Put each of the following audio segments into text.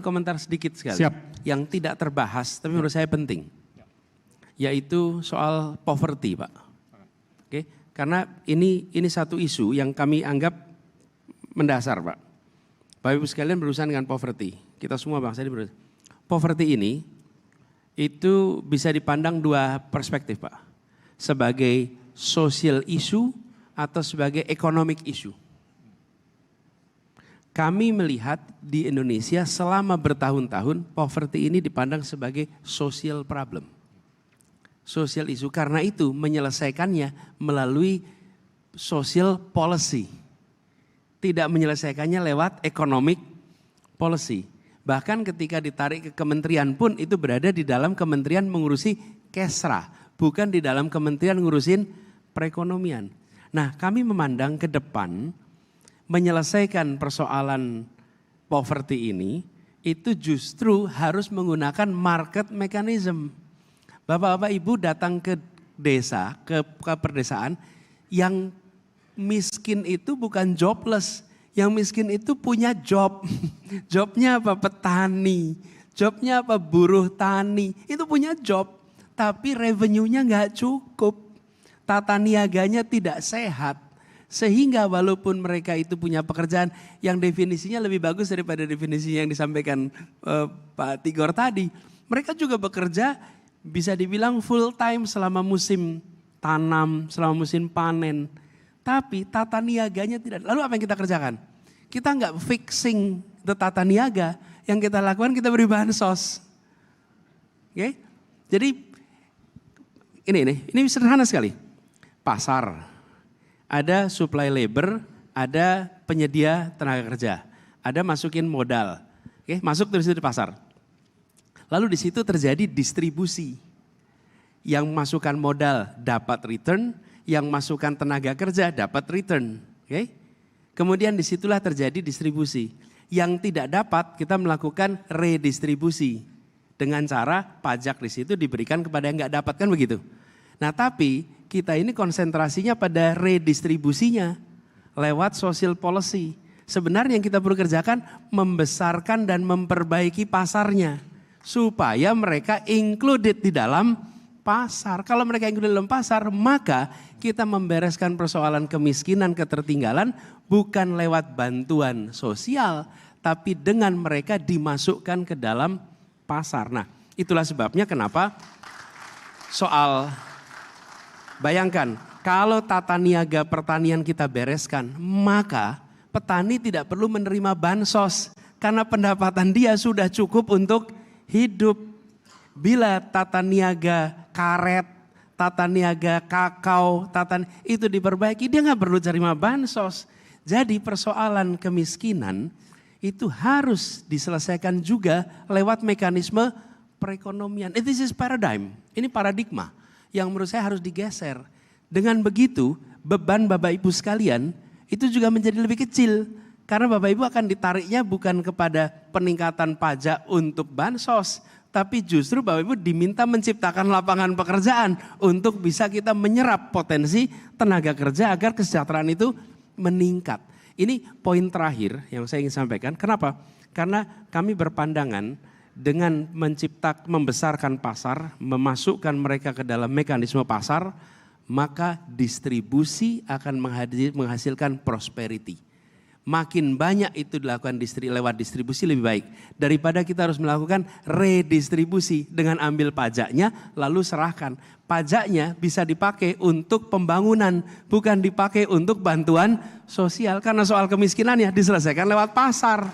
Komentar sedikit sekali. Siap. Yang tidak terbahas tapi menurut saya penting. Yaitu soal poverty, Pak. Oke, karena ini satu isu yang kami anggap mendasar, Pak. Bapak Ibu sekalian berurusan dengan poverty. Kita semua bangsa ini berurusan. Poverty ini itu bisa dipandang dua perspektif, Pak. Sebagai social issue atau sebagai economic issue. Kami melihat di Indonesia selama bertahun-tahun poverty ini dipandang sebagai social problem. Social issue, karena itu menyelesaikannya melalui social policy. Tidak menyelesaikannya lewat economic policy. Bahkan ketika ditarik ke kementerian pun itu berada di dalam kementerian mengurusi kesra. Bukan di dalam kementerian ngurusin perekonomian. Nah, kami memandang ke depan menyelesaikan persoalan poverty ini itu justru harus menggunakan market mechanism. Bapak-bapak ibu datang ke desa, ke perdesaan, yang miskin itu bukan jobless, yang miskin itu punya job. Jobnya apa? Petani, jobnya apa? Buruh tani, itu punya job. Tapi revenue-nya nggak cukup, tata niaganya tidak sehat. Sehingga walaupun mereka itu punya pekerjaan yang definisinya lebih bagus daripada definisi yang disampaikan Pak Tigor tadi. Mereka juga bekerja bisa dibilang full time selama musim tanam, selama musim panen. Tapi tata niaganya tidak. Lalu apa yang kita kerjakan? Kita nggak fixing tata niaga, yang kita lakukan kita beri bansos. Oke? Jadi ini sederhana sekali. Pasar. Ada supply labor, ada penyedia tenaga kerja, ada masukin modal, oke, masuk dari situ di pasar. Lalu di situ terjadi distribusi, yang masukkan modal dapat return, yang masukkan tenaga kerja dapat return, oke. Kemudian disitulah terjadi distribusi, yang tidak dapat kita melakukan redistribusi dengan cara pajak di situ diberikan kepada yang nggak dapat, kan begitu. Nah tapi kita ini konsentrasinya pada redistribusinya lewat social policy. Sebenarnya yang kita perlu kerjakan membesarkan dan memperbaiki pasarnya. Supaya mereka included di dalam pasar. Kalau mereka included dalam pasar, maka kita membereskan persoalan kemiskinan, ketertinggalan bukan lewat bantuan sosial. Tapi dengan mereka dimasukkan ke dalam pasar. Nah itulah sebabnya kenapa soal... Bayangkan, kalau tata niaga pertanian kita bereskan, maka petani tidak perlu menerima bansos. Karena pendapatan dia sudah cukup untuk hidup. Bila tata niaga karet, tata niaga kakao, itu diperbaiki, dia nggak perlu terima bansos. Jadi persoalan kemiskinan itu harus diselesaikan juga lewat mekanisme perekonomian. This is paradigm, ini paradigma yang menurut saya harus digeser. Dengan begitu beban Bapak Ibu sekalian itu juga menjadi lebih kecil. Karena Bapak Ibu akan ditariknya bukan kepada peningkatan pajak untuk bansos. Tapi justru Bapak Ibu diminta menciptakan lapangan pekerjaan untuk bisa kita menyerap potensi tenaga kerja agar kesejahteraan itu meningkat. Ini poin terakhir yang saya ingin sampaikan. Kenapa? Karena kami berpandangan dengan membesarkan pasar, memasukkan mereka ke dalam mekanisme pasar, maka distribusi akan menghasilkan prosperity. Makin banyak itu dilakukan lewat distribusi lebih baik. Daripada kita harus melakukan redistribusi dengan ambil pajaknya lalu serahkan. Pajaknya bisa dipakai untuk pembangunan, bukan dipakai untuk bantuan sosial. Karena soal kemiskinannya diselesaikan lewat pasar.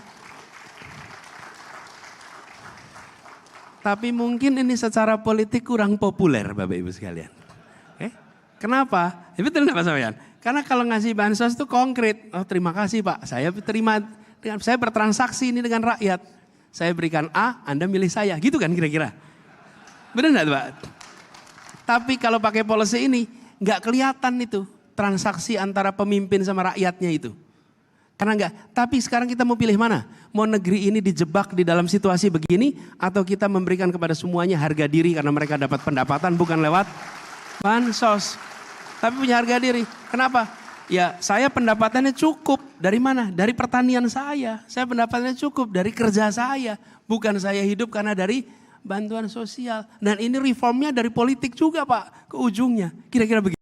Tapi mungkin ini secara politik kurang populer Bapak Ibu sekalian. Kenapa? Betul enggak Pak Sawian? Karena kalau ngasih bansos itu konkret. Oh terima kasih Pak, saya bertransaksi ini dengan rakyat. Saya berikan A, Anda milih saya. Gitu kan kira-kira? Benar enggak Pak? Tapi kalau pakai policy ini nggak kelihatan itu transaksi antara pemimpin sama rakyatnya itu. Karena enggak, tapi sekarang kita mau pilih mana? Mau negeri ini dijebak di dalam situasi begini atau kita memberikan kepada semuanya harga diri karena mereka dapat pendapatan bukan lewat bansos. Tapi punya harga diri. Kenapa? Ya saya pendapatannya cukup. Dari mana? Dari pertanian saya. Saya pendapatannya cukup dari kerja saya. Bukan saya hidup karena dari bantuan sosial. Dan ini reformnya dari politik juga Pak, ke ujungnya. Kira-kira begitu.